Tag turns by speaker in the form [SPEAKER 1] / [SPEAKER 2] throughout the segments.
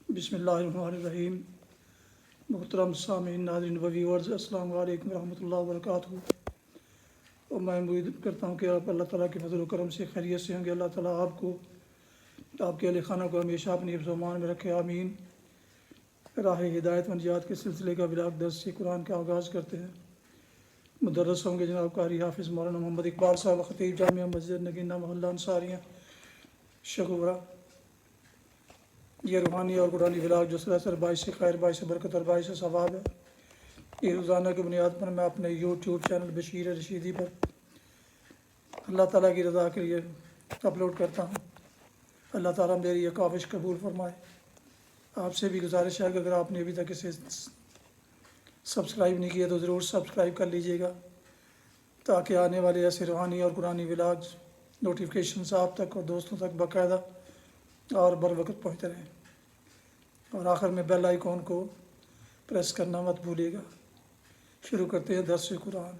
[SPEAKER 1] بسم اللہ الرحمن الرحیم۔ محترم سامعین، ناظرین و ویورز، السلام علیکم ورحمۃ اللہ وبرکاتہ۔ اور میں امید کرتا ہوں کہ آپ اللہ تعالیٰ کے فضل و کرم سے خیریت سے ہوں گے۔ اللہ تعالیٰ آپ کو، آپ کے اہل خانہ کو ہمیشہ اپنی حفظ و امان میں رکھے، آمین۔ راہ ہدایت و نجات کے سلسلے کا بلاغ درس سے قرآن کا آغاز کرتے ہیں۔ مدرس ہوں گے جناب قاری حافظ مولانا محمد اقبال صاحب، خطیب جامعہ مسجد نگینہ محلہ انصاریہ شگورہ۔ یہ روحانی اور قرآنی بلاغ جو سراسر باعث خیر، باعث برکت اور باعث ثواب ہے، یہ روزانہ کی بنیاد پر میں اپنے یوٹیوب چینل بشیر رشیدی پر اللہ تعالیٰ کی رضا کے لیے اپلوڈ کرتا ہوں۔ اللہ تعالیٰ میری یہ کاوش قبول فرمائے۔ آپ سے بھی گزارش ہے کہ اگر آپ نے ابھی تک اسے سبسکرائب نہیں کیا تو ضرور سبسکرائب کر لیجیے گا، تاکہ آنے والے ایسے روحانی اور قرآنی بلاگ نوٹیفیکیشنز آپ تک اور دوستوں تک باقاعدہ اور بر وقت پہنچتے رہیں۔ اور آخر میں بیل آئیکن کو پریس کرنا مت بھولیے گا۔ شروع کرتے ہیں درس قرآن۔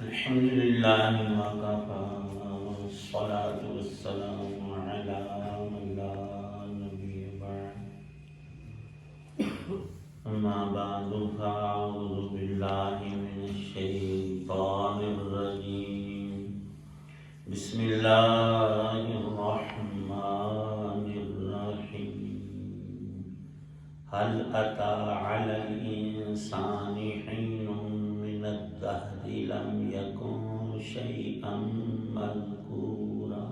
[SPEAKER 2] الحمد لله وكفى والصلاة والسلام على من لا نبي بعد أما بعد فأعوذ بالله من الشيطان الرجيم بسم الله الرحمن الرحيم هل أتى على الإنسان حين من الدهر لم يكن شيئا مذكورا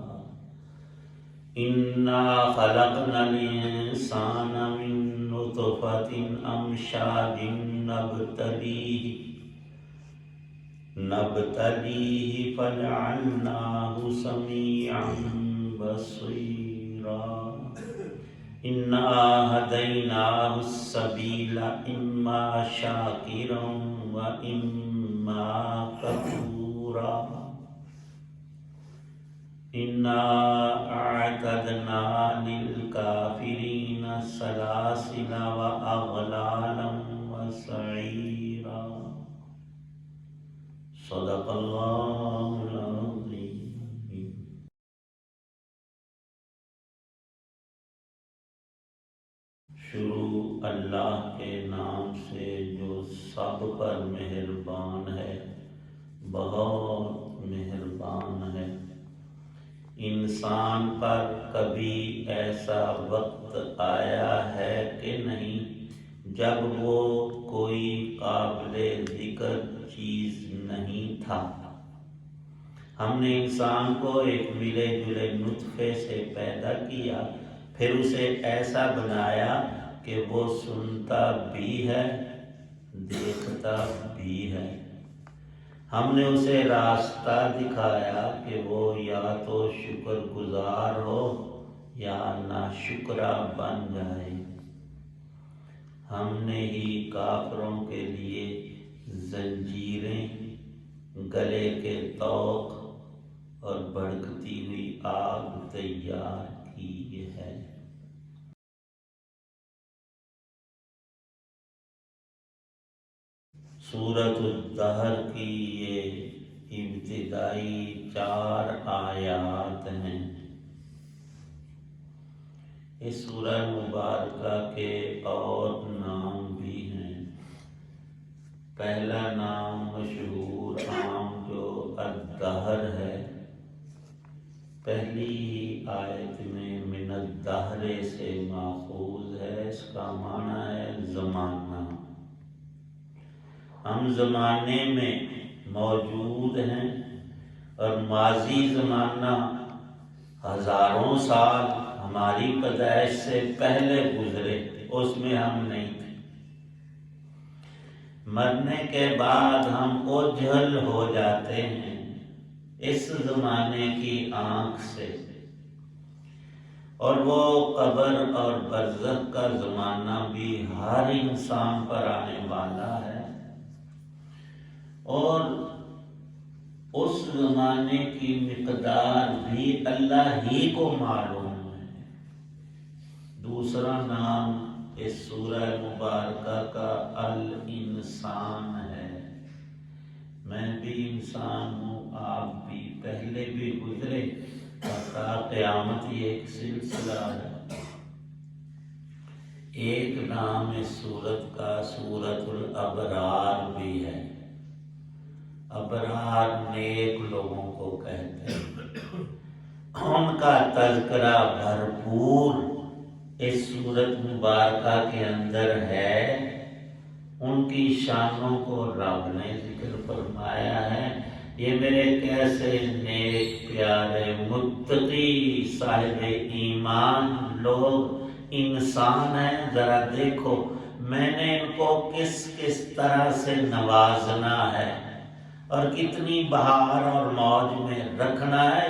[SPEAKER 2] إنا خلقنا الإنسان من نطفة أمشاج نبتليه فجعلناه سميعا بصيرا إنا هديناه السبيل إما شاكرا وإما كفورا إنا أعتدنا للكافرين سلاسل وأغلالا وسعيرا صدق الله العظيم۔ شروع اللہ کے نام سے جو سب پر مہربان ہے، بہت مہربان ہے۔ انسان پر کبھی ایسا وقت آیا ہے کہ نہیں جب وہ کوئی قابل ذکر چیز نہیں تھا۔ ہم نے انسان کو ایک ملے جلے نطفے سے پیدا کیا، پھر اسے ایسا بنایا کہ وہ سنتا بھی ہے، دیکھتا بھی ہے۔ ہم نے اسے راستہ دکھایا کہ وہ یا تو شکر گزار ہو یا ناشکرا بن جائے۔ ہم نے ہی کافروں کے لیے زنجیریں، گلے کے طوق اور بھڑکتی ہوئی آگ تیار کی ہے۔ سورۃ الدہر کی یہ ابتدائی 4 آیات ہیں۔ اس سورہ مبارکہ کے اور نام بھی ہیں۔ پہلا نام مشہور عام جو الدہر ہے، پہلی ہی آیت میں من الدہر سے ماخوذ ہے۔ اس کا معنی ہے زمانہ۔ ہم زمانے میں موجود ہیں اور ماضی زمانہ ہزاروں سال ہماری پیدائش سے پہلے گزرے، اس میں ہم نہیں تھے۔ مرنے کے بعد ہم اوجھل ہو جاتے ہیں اس زمانے کی آنکھ سے، اور وہ قبر اور برزخ کا زمانہ بھی ہر انسان پر آنے والا ہے۔ اور اس زمانے کی مقدار بھی اللہ ہی کو معلوم ہے۔ دوسرا نام اس سورہ مبارکہ کا الانسان ہے۔ میں بھی انسان ہوں، آپ بھی، پہلے بھی گزرے، تا قیامت یہ ایک سلسلہ ہے۔ ایک نام اس سورت کا سورت الابرار بھی ہے۔ ابرار نیک لوگوں کو کہتے ہیں، ان کا تذکرہ بھرپور اس سورت مبارکہ کے اندر ہے۔ ان کی شانوں کو رب نے ذکر فرمایا ہے۔ یہ میرے کیسے نیک پیارے متقی صاحب ایمان لوگ انسان ہیں، ذرا دیکھو میں نے ان کو کس کس طرح سے نوازنا ہے اور کتنی بہار اور موج میں رکھنا ہے،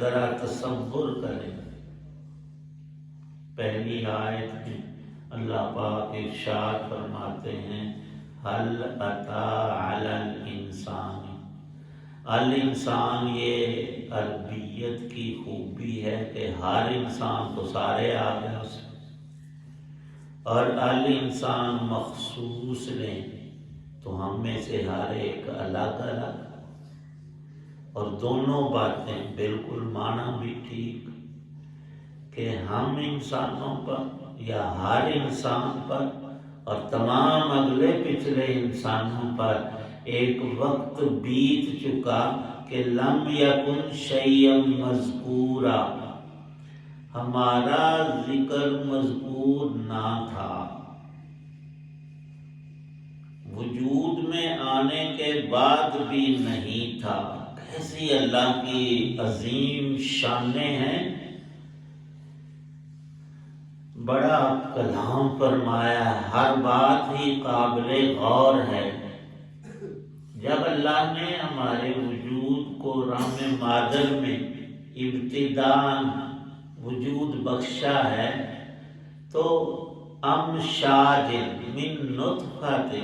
[SPEAKER 2] ذرا تصور کریں۔ پہلی آیت میں اللہ پاک ارشاد فرماتے ہیں، هل اتی علی الانسان۔ الانسان یہ عربیت کی خوبی ہے کہ ہر انسان تو سارے آ گئے اس میں، اور الانسان مخصوص لیں تو ہم میں سے ہر ایک الگ الگ، اور دونوں باتیں بالکل معنی بھی ٹھیک کہ ہم انسانوں پر یا ہر انسان پر اور تمام اگلے پچھلے انسانوں پر ایک وقت بیت چکا کہ لم یکن شیئا مذکورا، ہمارا ذکر مذکور نہ تھا، وجود میں آنے کے بعد بھی نہیں تھا۔ کیسی اللہ کی عظیم شانیں ہیں، بڑا کلام فرمایا ہے، ہر بات ہی قابل غور ہے۔ جب اللہ نے ہمارے وجود کو رحم مادر میں ابتداءً وجود بخشا ہے تو امشاج من نطفۃ،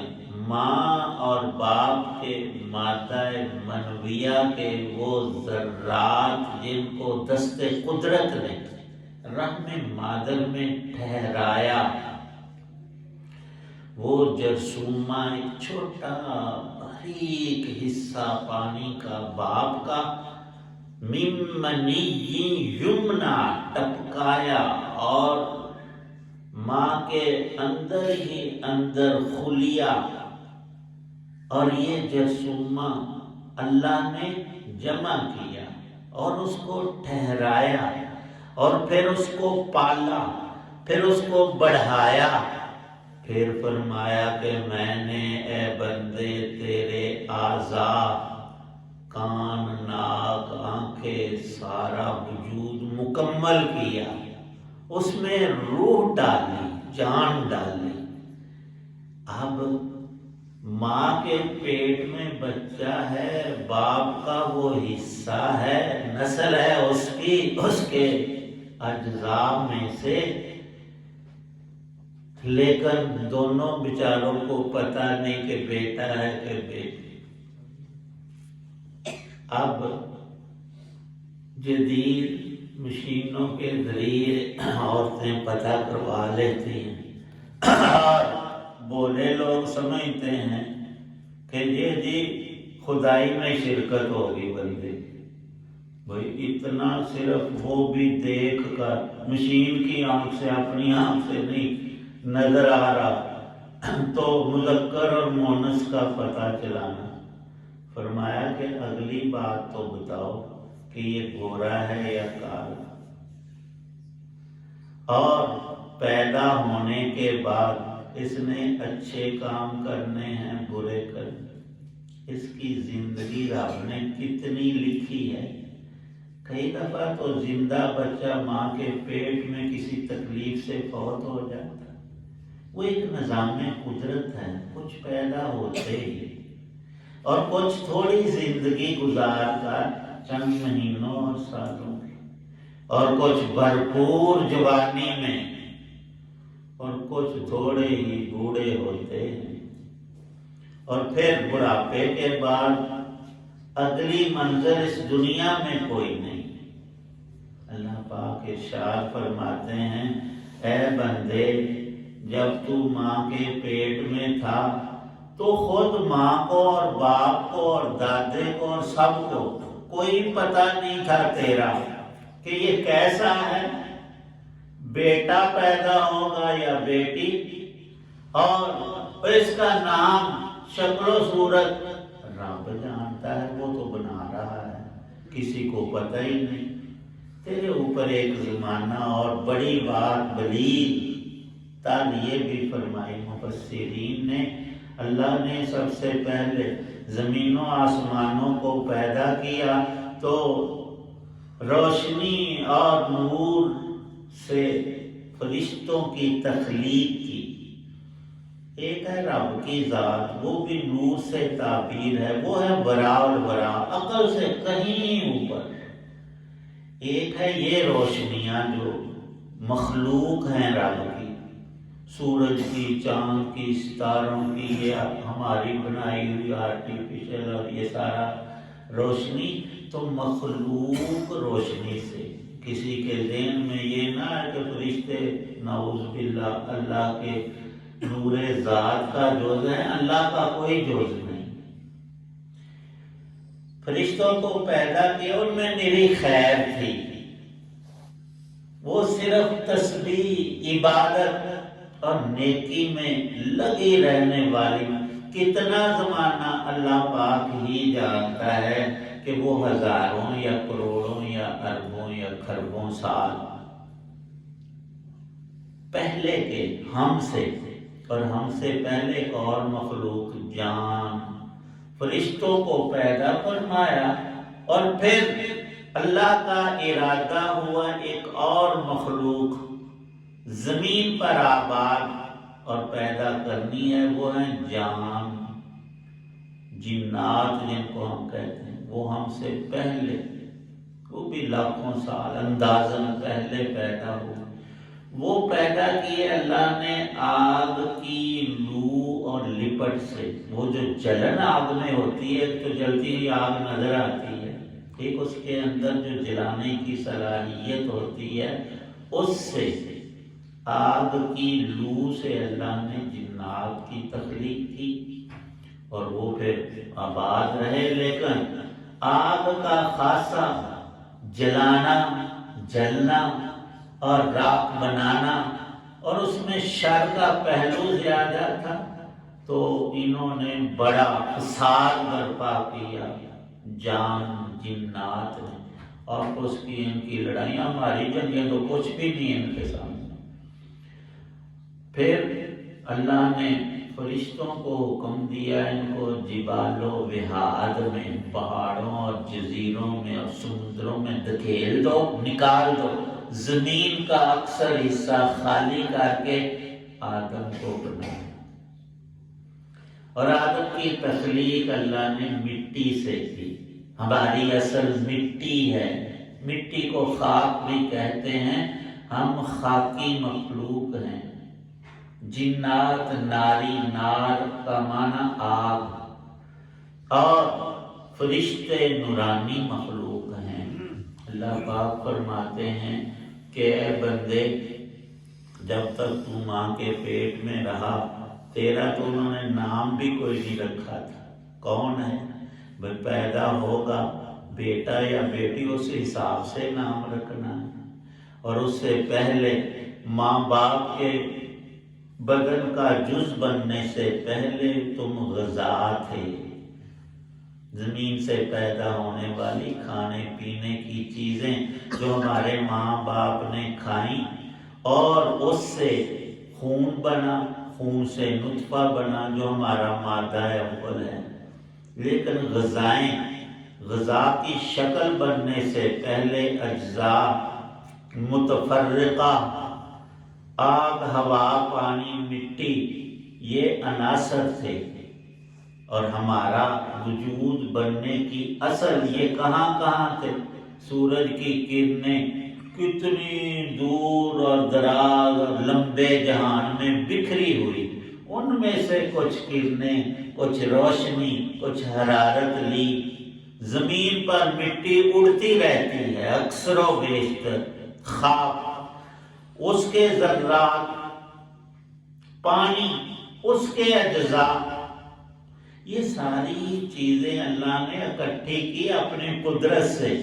[SPEAKER 2] ماں اور باپ کے مادہ منویہ کے وہ ذرات جن کو دست قدرت نے رحم مادر میں ٹھہرایا، وہ جرثومہ ایک چھوٹا باریک حصہ پانی کا باپ کا، من منی یمنا ٹپکایا، اور ماں کے اندر ہی اندر خلیا، اور یہ جرثومہ اللہ نے جمع کیا اور اس کو ٹھہرایا، اور پھر اس کو پالا، پھر اس کو بڑھایا، پھر فرمایا کہ میں نے اے بندے تیرے اعضاء، کان، ناک، آنکھیں، سارا وجود مکمل کیا، اس میں روح ڈالی، جان ڈالی۔ اب ماں کے پیٹ میں بچہ ہے، باپ کا وہ حصہ ہے، نسل ہے اس کی، اس کے اجزاء میں سے، لیکن دونوں بیچاروں کو پتہ نہیں کہ بیٹا ہے کہ بیٹی۔ اب جدید مشینوں کے ذریعے عورتیں پتہ کروا لیتی ہیں، اور بولے لوگ سمجھتے ہیں کہ یہ جی خدائی میں شرکت ہوگی بندے، بھائی اتنا صرف وہ بھی دیکھ کر، مشین کی آنکھ سے، اپنی آنکھ سے نہیں نظر آ رہا تو مذکر اور مؤنث کا پتہ چلانا۔ فرمایا کہ اگلی بات تو بتاؤ کہ یہ گورا ہے یا کالا، اور پیدا ہونے کے بعد اس نے اچھے کام کرنے ہیں، برے کرنے، اس کی زندگی رب نے کتنی لکھی ہے۔ کئی دفعہ تو زندہ بچہ ماں کے پیٹ میں کسی تکلیف سے فوت ہو جاتا، وہ ایک نظام قدرت ہے، کچھ پیدا ہوتے ہی اور کچھ تھوڑی زندگی گزار کر چند مہینوں اور سالوں کی، اور کچھ بھرپور جوانی میں، اور کچھ تھوڑے ہی بوڑھے ہوتے ہیں، اور پھر بڑھاپے کے بعد اگلی منزل اس دنیا میں کوئی نہیں۔ اللہ پاک ارشاد فرماتے ہیں، اے بندے، جب تو ماں کے پیٹ میں تھا تو خود ماں کو اور باپ کو اور دادے کو اور سب کو کوئی پتہ نہیں تھا تیرا کہ یہ کیسا ہے، بیٹا پیدا ہوگا یا بیٹی، اور اس کا نام، شکل و صورت رب جانتا ہے، وہ تو بنا رہا ہے، کسی کو پتہ ہی نہیں۔ تیرے اوپر ایک زمانہ اور بڑی بات بلیغ یہ بھی فرمائی مفسرین نے، اللہ نے سب سے پہلے زمین و آسمانوں کو پیدا کیا تو روشنی اور نور سے فرشتوں کی تخلیق کی۔ ایک ہے رب کی ذات، وہ بھی نور سے تعبیر ہے، وہ ہے براء البراء، عقل سے کہیں اوپر۔ ایک ہے یہ روشنیاں جو مخلوق ہیں رب کی، سورج کی، چاند کی، ستاروں کی، یہ ہماری بنائی ہوئی آرٹیفیشل اور یہ سارا روشنی تو مخلوق روشنی سے۔ کسی کے ذہن میں یہ نہ ہے کہ فرشتے نعوذ باللہ اللہ کے نور ذات کا جز ہے، اللہ کا کوئی جز نہیں۔ فرشتوں کو پیدا کیا، ان میں نری خیر تھی، وہ صرف تسبیح، عبادت اور نیکی میں لگی رہنے والی۔ کتنا زمانہ اللہ پاک ہی جانتا ہے کہ وہ ہزاروں یا کروڑوں یا اربوں یا کھربوں سال پہلے کے ہم سے، اور ہم سے پہلے ایک اور مخلوق جان فرشتوں کو پیدا فرمایا، اور پھر اللہ کا ارادہ ہوا ایک اور مخلوق زمین پر آباد اور پیدا کرنی ہے، وہ ہیں جان، جنات جن کو ہم کہتے ہیں، وہ ہم سے پہلے، وہ بھی لاکھوں سال اندازاً پہلے پیدا ہوئے۔ وہ پیدا کیے اللہ نے آگ کی لو اور لپٹ سے، وہ جو جلن آگ میں ہوتی ہے تو جلتی ہوئی آگ نظر آتی ہے، ایک اس کے اندر جو جلانے کی صلاحیت ہوتی ہے، اس سے آگ کی لو سے اللہ نے جنات کی تخلیق کی، اور وہ پھر آباد رہے۔ لیکن آگ کا خاصا جلانا، جلنا اور راکھ بنانا، اور اس میں شر کا پہلو زیادہ تھا، تو انہوں نے بڑا فساد برپا کیا جان جنات نے، اور اس کی ان کی لڑائیاں، ہماری جنگیں تو کچھ بھی نہیں ان کے سامنے۔ پھر اللہ نے فرشتوں کو حکم دیا ان کو جبال و وہاد میں، پہاڑوں اور جزیروں میں اور سمندروں میں دھکیل دو، نکال دو، زمین کا اکثر حصہ خالی کر کے آدم کو بنایا۔ اور آدم کی تخلیق اللہ نے مٹی سے کی، ہماری اصل مٹی ہے، مٹی کو خاک بھی کہتے ہیں، ہم خاکی مخلوق ہیں۔ جنات ناری، نار کا معنی آگ، اور فرشتے نورانی مخلوق ہیں۔ اللہ پاک فرماتے ہیں کہ اے بندے، جب تک تو ماں کے پیٹ میں رہا، تیرا تو انہوں نے نام بھی کوئی نہیں رکھا تھا۔ کون ہے بھئی؟ پیدا ہوگا بیٹا یا بیٹی، اس حساب سے نام رکھنا ہے، اور اس سے پہلے ماں باپ کے بدن کا جز بننے سے پہلے تم غذا تھے، زمین سے پیدا ہونے والی کھانے پینے کی چیزیں جو ہمارے ماں باپ نے کھائیں، اور اس سے خون بنا، خون سے نطفہ بنا جو ہمارا مادہ اول ہے۔ لیکن غذا کی شکل بننے سے پہلے اجزاء متفرقہ، آگ، ہوا، پانی، مٹی، یہ عناصر تھے، اور ہمارا وجود بننے کی اصل یہ کہاں تھے؟ سورج کی کرنیں کتنی دور اور دراز اور لمبے جہان میں بکھری ہوئی، ان میں سے کچھ کرنیں، کچھ روشنی، کچھ حرارت لی، زمین پر مٹی اڑتی رہتی ہے اکثر و بیشتر، خاک اس کے ذرات، پانی اس کے اجزاء، یہ ساری چیزیں اللہ نے اکٹھی کی اپنی قدرت سے۔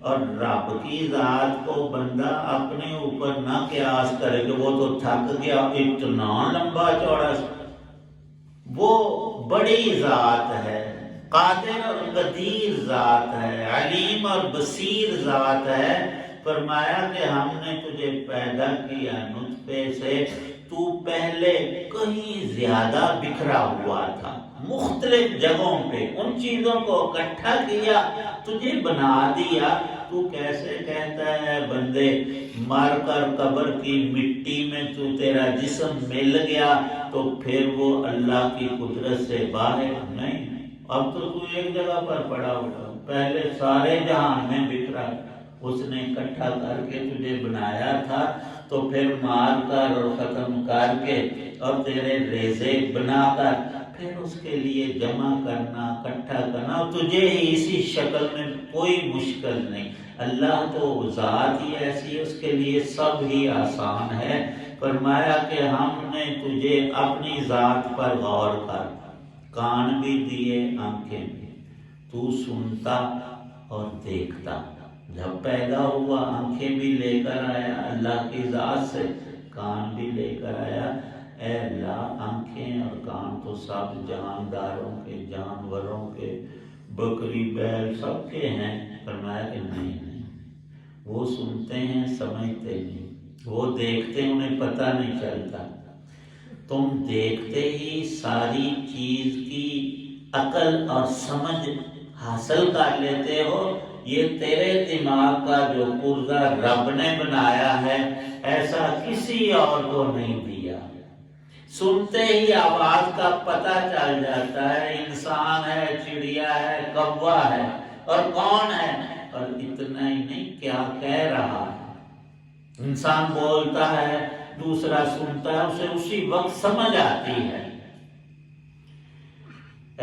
[SPEAKER 2] اور رب کی ذات کو بندہ اپنے اوپر نہ قیاس کرے کہ وہ تو تھک گیا، اتنا لمبا چوڑا، وہ بڑی ذات ہے، قادر اور قدیر ذات ہے، علیم اور بصیر ذات ہے۔ فرمایا کہ ہم نے تجھے پیدا کیا نطفے سے، تو پہلے کہیں زیادہ بکھرا ہوا تھا مختلف جگہوں پہ، ان چیزوں کو اکٹھا کیا، تجھے بنا دیا۔ تو کیسے کہتا ہے بندے مر کر قبر کی مٹی میں تو تیرا جسم مل گیا تو پھر وہ اللہ کی قدرت سے باہر نہیں؟ اب تو ایک جگہ پر پڑا ہوا، پہلے سارے جہان میں بکھرا، اس نے اکٹھا کر کے تجھے بنایا تھا، تو پھر مار کر اور ختم کر کے اور تیرے ریزے بنا کر پھر اس کے لیے جمع کرنا، اکٹھا کرنا، اور تجھے ہی اسی شکل میں کوئی مشکل نہیں۔ اللہ تو ذات ہی ایسی ہے، اس کے لیے سب ہی آسان ہے۔ فرمایا کہ ہم نے تجھے اپنی ذات پر غور کر، کان بھی دیے، آنکھیں بھی، تو سنتا اور دیکھتا۔ جب پیدا ہوا آنکھیں بھی لے کر آیا اللہ کی ذات سے، کان بھی لے کر آیا۔ اے اللہ، آنکھیں اور کان تو سب جانداروں کے، جانوروں کے، بکری بیل سب کے ہیں۔ فرمایا کہ نہیں، وہ سنتے ہیں سمجھتے نہیں، وہ دیکھتے ہیں انہیں پتہ نہیں چلتا۔ تم دیکھتے ہی ساری چیز کی عقل اور سمجھ حاصل کر لیتے ہو۔ یہ تیرے دماغ کا جو پرزہ رب نے بنایا ہے، ایسا کسی اور کو نہیں دیا۔ سنتے ہی آواز کا پتہ چل جاتا ہے، انسان ہے، چڑیا ہے، کوا ہے، اور کون ہے، اور اتنا ہی نہیں کیا کہہ رہا ہے۔ انسان بولتا ہے، دوسرا سنتا ہے، اسے اسی وقت سمجھ آتی ہے۔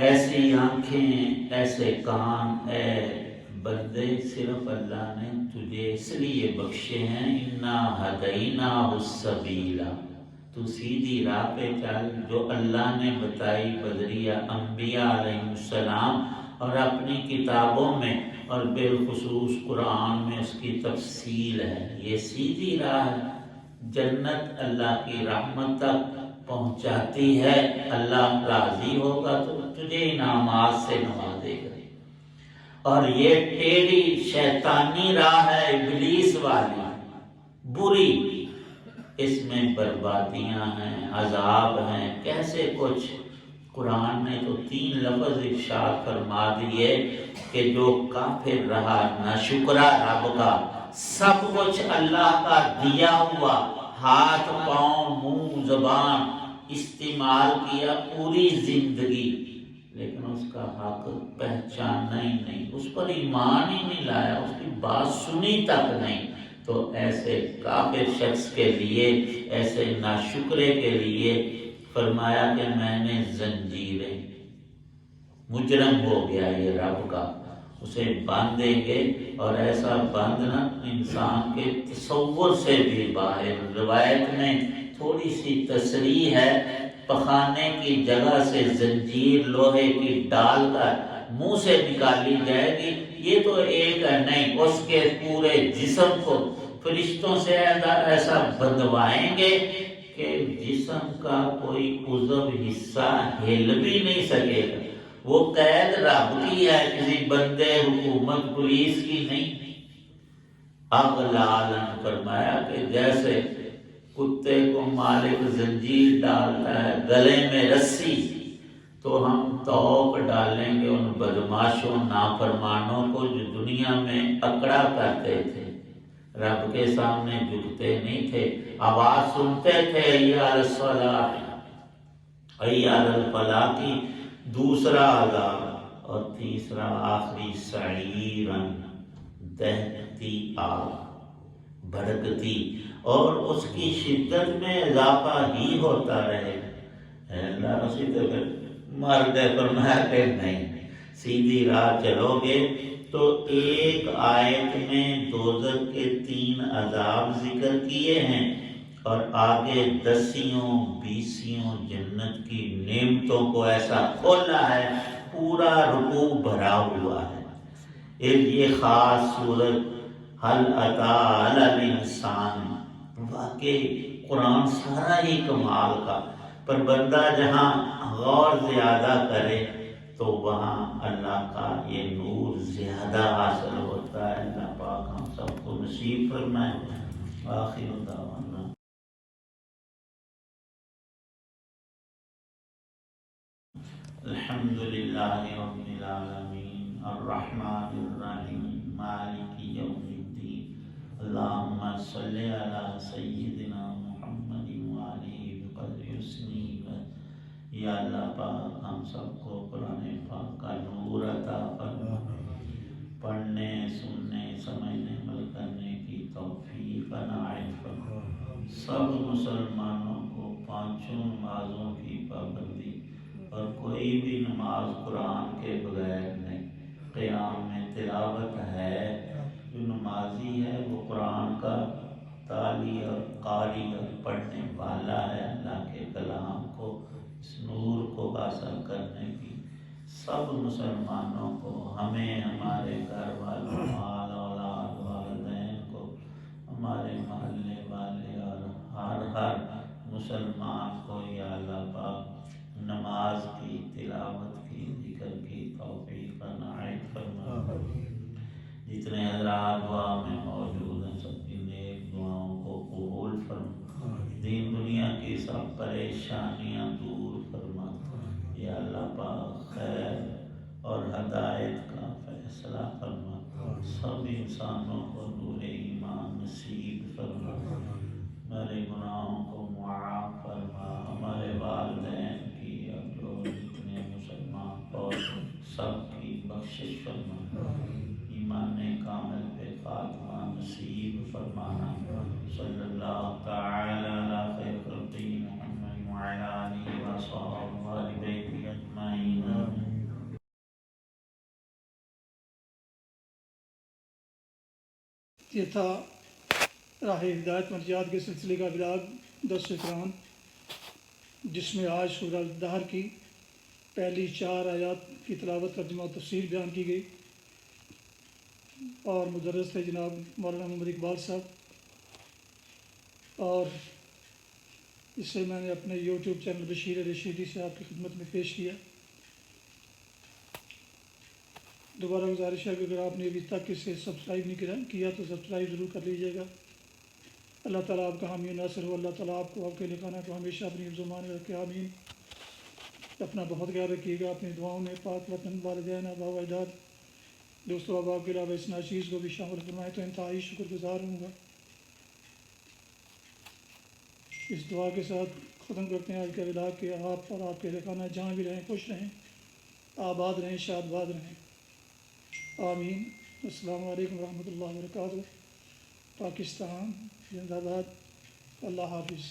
[SPEAKER 2] ایسی آنکھیں، ایسے کان، اے بندے صرف اللہ نے تجھے اس لیے بخشے ہیں، اِنَّا هَدَيْنَاهُ السَّبِيلَ، تو سیدھی راہ پہ چل جو اللہ نے بتائی بذریعہ انبیاء علیہ السلام اور اپنی کتابوں میں، اور بالخصوص قرآن میں اس کی تفصیل ہے۔ یہ سیدھی راہ ہے، جنت اللہ کی رحمت تک پہنچاتی ہے۔ اللہ راضی ہوگا تو تجھے انعامات سے نوازے گا۔ اور یہ ٹیڑھی شیطانی راہ ہے، ابلیس والی، بری، اس میں بربادیاں ہیں، عذاب ہیں، کیسے کچھ۔ قرآن نے تو 3 لفظ ارشاد فرما دیے کہ جو کافر رہا ناشکرا رب کا، سب کچھ اللہ کا دیا ہوا، ہاتھ پاؤں منہ زبان استعمال کیا پوری زندگی، لیکن اس کا حق پہچانا ہی نہیں، اس پر ایمان ہی نہیں لایا، اس کی بات سنی تک نہیں، تو ایسے کافر شخص کے لیے، ایسے ناشکرے کے لیے فرمایا کہ میں نے زنجیریں، مجرم ہو گیا یہ رب کا، اسے باندھیں گے، اور ایسا باندھنا انسان کے تصور سے بھی باہر۔ روایت میں تھوڑی سی تصریح ہے، پخانے کی جگہ سے زنجیر لوہے کی ڈال کر منہ سے نکالی جائے گی، یہ تو ایک نہیں، اس کے پورے جسم کو فرشتوں سے ایسا بندھوائیں گے کہ جسم کا کوئی عضو حصہ ہل بھی نہیں سکے گا۔ وہ قید رب کی ہے، کسی بندے، حکومت، پولیس کی نہیں۔ اغلالاً، فرمایا کہ جیسے کتے کو مالک زنجیر ڈالتا ہے، گلے میں رسی، تو ہم توق ڈالیں گے ان بدماشوں، نافرمانوں کو جو دنیا میں اکڑا کرتے تھے، رب کے سامنے جھکتے نہیں تھے، آواز سنتے تھے حی علی الصلاۃ، حی علی الفلاح کی، دوسرا عذاب، اور تیسرا آخری سعیراً، دہتی آگ، بھڑکتی، اور اس کی شدت میں اضافہ ہی ہوتا رہے۔ اے اللہ، اسی تو پھر مر گئے، فرمایا کہ نہیں، سیدھی راہ چلو گے تو ایک آیت میں دوزخ کے 3 عذاب ذکر کیے ہیں اور آگے 10-20 جنت کی نعمتوں کو ایسا کھولا ہے، پورا رکوع بھرا ہوا ہے۔ یہ خاص صورت حل اتی علی الانسان، واقعی قرآن سارا ہی کمال کا، پر بندہ جہاں غور زیادہ کرے تو وہاں اللہ کا یہ نور زیادہ حاصل ہوتا ہے۔ اللہ پاک ہم سب کو نصیب فرمائے۔ آخر دعوانا الحمدللہ رب العالمین الرحمن الرحیم مالک یوم الدین اللہم صلی علی سیدنا محمد وآلہ بقدر حسنہ۔ یا اللہ پاک ہم سب کو قرآن پاک کا نور عطا فرما، پڑھنے سننے سمجھنے عمل کرنے کی توفیق عنایت فرما۔ سب مسلمانوں کو 5 نمازوں کی پابندی اور کوئی بھی نماز قرآن کے بغیر نہیں۔ قیام میں تلاوت ہے، جو نمازی ہے وہ قرآن کا تالی اور قاری اور پڑھنے والا ہے۔ اللہ کے کلام کو، اس نور کو حاصل کرنے کی سب مسلمانوں کو، ہمیں، ہمارے گھر والوں، مال اولاد والدین کو، ہمارے محلے والے اور ہر مسلمان کو یا اللہ پاک نماز کی، تلاوت کی، ذکر کی توفیق عنایت فرما۔ جتنے حضرات دعا میں موجود ہیں سب کی نیک دعاؤں کو قبول فرما، دین دنیا کی سب پریشانیاں دور فرما۔ یا اللہ پاک خیر اور ہدایت کا فیصلہ فرما، سب انسانوں کو نور ایمان نصیب فرما، ہمارے گناہوں کو معاف فرما، ہمارے والدین کی اور جو جتنے مسلمان اور سب کی بخشش فرما، ایمان کامل پہ خاتمہ نصیب فرمانا۔ صلی اللہ تعالی علی خیر خلقہ محمد وعلی آلہ وصحبہ وآل بیتہ اجمعین۔
[SPEAKER 1] یہ تھا راہ ہدایت مرجعات کے سلسلے کا ولاگ درس قرآن، جس میں آج سورہ الدہر کی پہلی 4 آیات کی تلاوت، ترجمہ و تفسیر بیان کی گئی، اور مدرس تھے جناب مولانا محمد اقبال صاحب، اور اسے میں نے اپنے یوٹیوب چینل بشیر رشیدی سے آپ کی خدمت میں پیش کیا۔ دوبارہ گزارش ہے کہ اگر آپ نے ابھی تک اسے سبسکرائب نہیں کیا تو سبسکرائب ضرور کر لیجیے گا۔ اللہ تعالیٰ آپ کا حامی و ناصر ہو، اللہ تعالیٰ آپ کو، آپ کے خانہ کو ہمیشہ اپنی حفظ و امان میں رکھے، آمین۔ اپنا بہت خیال رکھیے گا، اپنی دعاؤں میں پاک وطن، والدین، آباء و اجداد، دوست و احباب کے علاوہ اس ناچیز کو بھی شامل فرمائے تو انتہائی شکر گزار ہوں گا۔ اس دعا کے ساتھ ختم کرتے ہیں آج کا ولاگ کہ آپ اور آپ کے خانہ جہاں بھی رہیں خوش رہیں، آباد رہیں، شاد باد رہیں، آمین۔ السلام علیکم ورحمۃ اللہ وبرکاتہ۔ پاکستان زندہ باد۔ اللہ حافظ۔